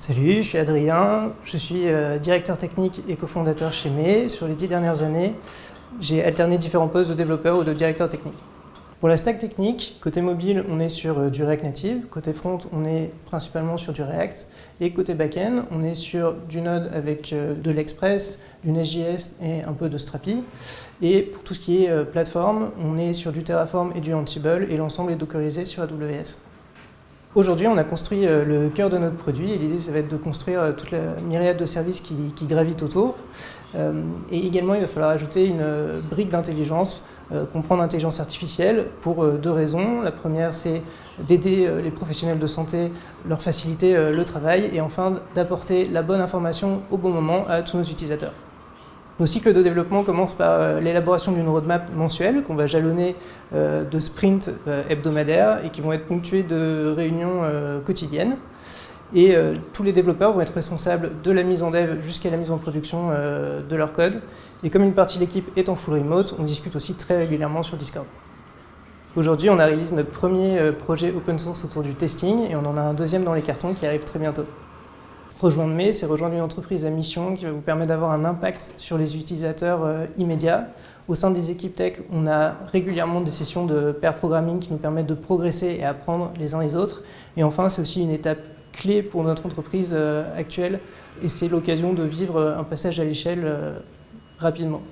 Salut, je suis Adrien, je suis directeur technique et cofondateur chez May. Sur les 10 dernières années, j'ai alterné différents postes de développeur ou de directeur technique. Pour la stack technique, côté mobile, on est sur du React Native, côté front, on est principalement sur du React, et côté back-end, on est sur du Node avec de l'Express, du Nest.js et un peu de Strapi. Et pour tout ce qui est plateforme, on est sur du Terraform et du Ansible, et l'ensemble est dockerisé sur AWS. Aujourd'hui, on a construit le cœur de notre produit et l'idée, ça va être de construire toute la myriade de services qui gravitent autour. Et également, il va falloir ajouter une brique d'intelligence, comprendre l'intelligence artificielle pour deux raisons. La première, c'est d'aider les professionnels de santé, leur faciliter le travail et enfin d'apporter la bonne information au bon moment à tous nos utilisateurs. Nos cycles de développement commencent par l'élaboration d'une roadmap mensuelle qu'on va jalonner de sprints hebdomadaires et qui vont être ponctués de réunions quotidiennes. Et tous les développeurs vont être responsables de la mise en dev jusqu'à la mise en production de leur code. Et comme une partie de l'équipe est en full remote, on discute aussi très régulièrement sur Discord. Aujourd'hui, on a réalisé notre premier projet open source autour du testing et on en a un deuxième dans les cartons qui arrive très bientôt. Rejoindre May, c'est rejoindre une entreprise à mission qui va vous permettre d'avoir un impact sur les utilisateurs immédiats. Au sein des équipes tech, on a régulièrement des sessions de pair programming qui nous permettent de progresser et apprendre les uns les autres. Et enfin, c'est aussi une étape clé pour notre entreprise actuelle et c'est l'occasion de vivre un passage à l'échelle rapidement.